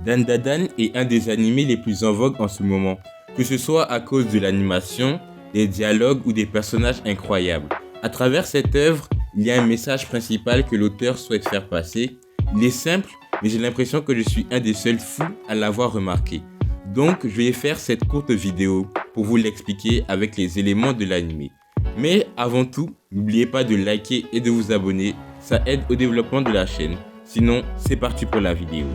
Dandadan est un des animés les plus en vogue en ce moment, que ce soit à cause de l'animation, des dialogues ou des personnages incroyables. À travers cette œuvre, il y a un message principal que l'auteur souhaite faire passer. Il est simple, mais j'ai l'impression que je suis un des seuls fous à l'avoir remarqué. Donc je vais faire cette courte vidéo pour vous l'expliquer avec les éléments de l'animé. Mais avant tout, n'oubliez pas de liker et de vous abonner, ça aide au développement de la chaîne. Sinon, c'est parti pour la vidéo.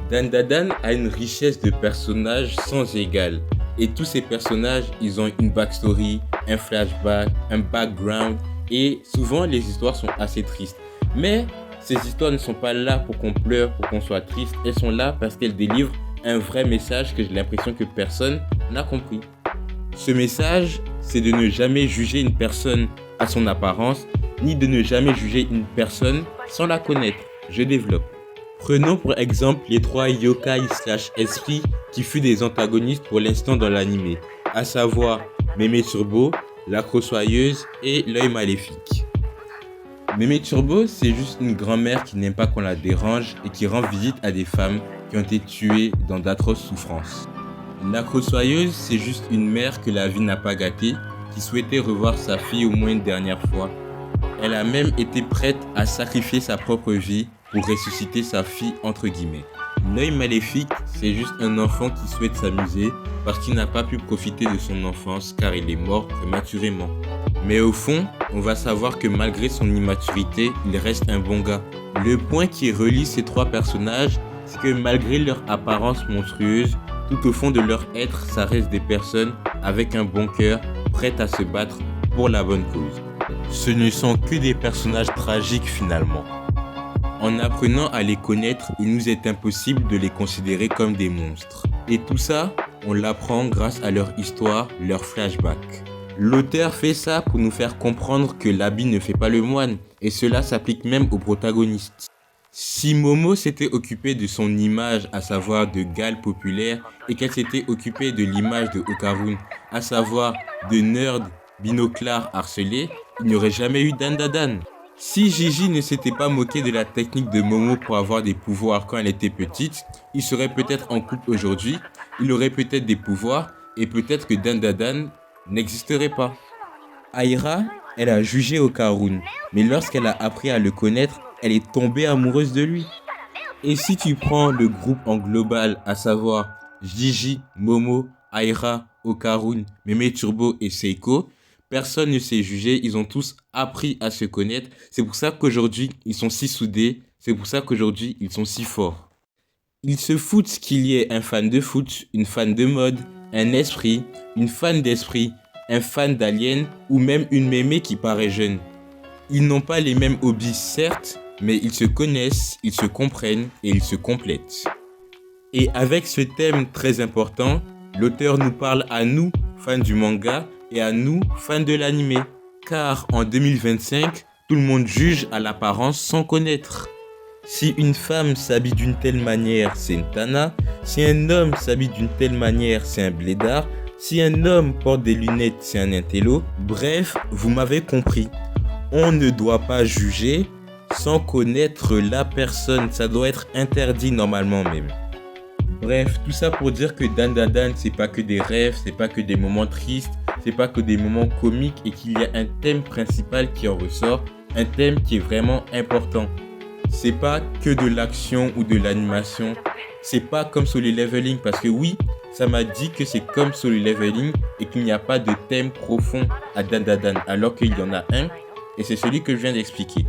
Dandadan a une richesse de personnages sans égale. Et tous ces personnages, ils ont une backstory, un flashback, un background. Et souvent, les histoires sont assez tristes. Mais ces histoires ne sont pas là pour qu'on pleure, pour qu'on soit triste. Elles sont là parce qu'elles délivrent un vrai message que j'ai l'impression que personne n'a compris. Ce message, c'est de ne jamais juger une personne à son apparence, ni de ne jamais juger une personne sans la connaître. Je développe. Prenons pour exemple les 3 yokai/esprits qui furent des antagonistes pour l'instant dans l'anime, à savoir Mémé Turbo, la Crossoyeuse et l'œil maléfique. Mémé Turbo, c'est juste une grand-mère qui n'aime pas qu'on la dérange et qui rend visite à des femmes qui ont été tuées dans d'atroces souffrances. La Crossoyeuse, c'est juste une mère que la vie n'a pas gâtée, qui souhaitait revoir sa fille au moins une dernière fois. Elle a même été prête à sacrifier sa propre vie pour ressusciter sa fille entre guillemets. L'œil maléfique, c'est juste un enfant qui souhaite s'amuser parce qu'il n'a pas pu profiter de son enfance car il est mort prématurément. Mais au fond, on va savoir que malgré son immaturité, il reste un bon gars. Le point qui relie ces 3 personnages, c'est que malgré leur apparence monstrueuse, tout au fond de leur être, ça reste des personnes avec un bon cœur, prêtes à se battre pour la bonne cause. Ce ne sont que des personnages tragiques finalement. En apprenant à les connaître, il nous est impossible de les considérer comme des monstres. Et tout ça, on l'apprend grâce à leur histoire, leur flashback. L'auteur fait ça pour nous faire comprendre que l'habit ne fait pas le moine, et cela s'applique même aux protagonistes. Si Momo s'était occupée de son image, à savoir de Gal populaire, et qu'elle s'était occupée de l'image de Okarun, à savoir de nerd binoclard harcelé, il n'y aurait jamais eu Dandadan. Si Gigi ne s'était pas moqué de la technique de Momo pour avoir des pouvoirs quand elle était petite, il serait peut-être en couple aujourd'hui, il aurait peut-être des pouvoirs, et peut-être que Dandadan n'existerait pas. Aira, elle a jugé Okarun, mais lorsqu'elle a appris à le connaître, elle est tombée amoureuse de lui. Et si tu prends le groupe en global, à savoir Gigi, Momo, Aira, Okarun, Mémé Turbo et Seiko, personne ne s'est jugé, ils ont tous appris à se connaître. C'est pour ça qu'aujourd'hui, ils sont si soudés, c'est pour ça qu'aujourd'hui, ils sont si forts. Ils se foutent qu'il y ait un fan de foot, une fan de mode, un esprit, une fan d'esprit, un fan d'alien ou même une mémé qui paraît jeune. Ils n'ont pas les mêmes hobbies certes, mais ils se connaissent, ils se comprennent et ils se complètent. Et avec ce thème très important, l'auteur nous parle à nous, fans du manga, et à nous, fans de l'anime. Car en 2025, tout le monde juge à l'apparence sans connaître. Si une femme s'habille d'une telle manière, c'est une tana. Si un homme s'habille d'une telle manière, c'est un blédard. Si un homme porte des lunettes, c'est un intello. Bref, vous m'avez compris. On ne doit pas juger sans connaître la personne. Ça doit être interdit normalement même. Bref, tout ça pour dire que Dandadan, c'est pas que des rêves, c'est pas que des moments tristes, c'est pas que des moments comiques et qu'il y a un thème principal qui en ressort, un thème qui est vraiment important. C'est pas que de l'action ou de l'animation, c'est pas comme Solo Leveling parce que oui, ça m'a dit que c'est comme Solo Leveling et qu'il n'y a pas de thème profond à Dandadan alors qu'il y en a un et c'est celui que je viens d'expliquer.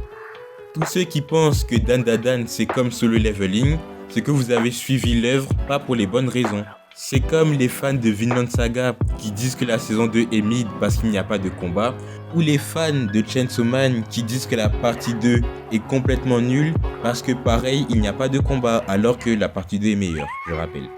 Tous ceux qui pensent que Dandadan c'est comme Solo Leveling, c'est que vous avez suivi l'œuvre pas pour les bonnes raisons. C'est comme les fans de Vinland Saga qui disent que la saison 2 est mid parce qu'il n'y a pas de combat, ou les fans de Chainsaw Man qui disent que la partie 2 est complètement nulle parce que pareil, il n'y a pas de combat alors que la partie 2 est meilleure, je rappelle.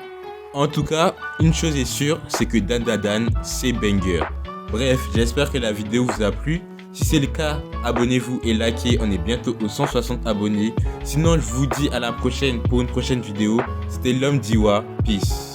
En tout cas, une chose est sûre, c'est que Dandadan, c'est banger. Bref, j'espère que la vidéo vous a plu. Si c'est le cas, abonnez-vous et likez, on est bientôt aux 160 abonnés. Sinon, je vous dis à la prochaine pour une prochaine vidéo. C'était l'homme d'Iwa, peace.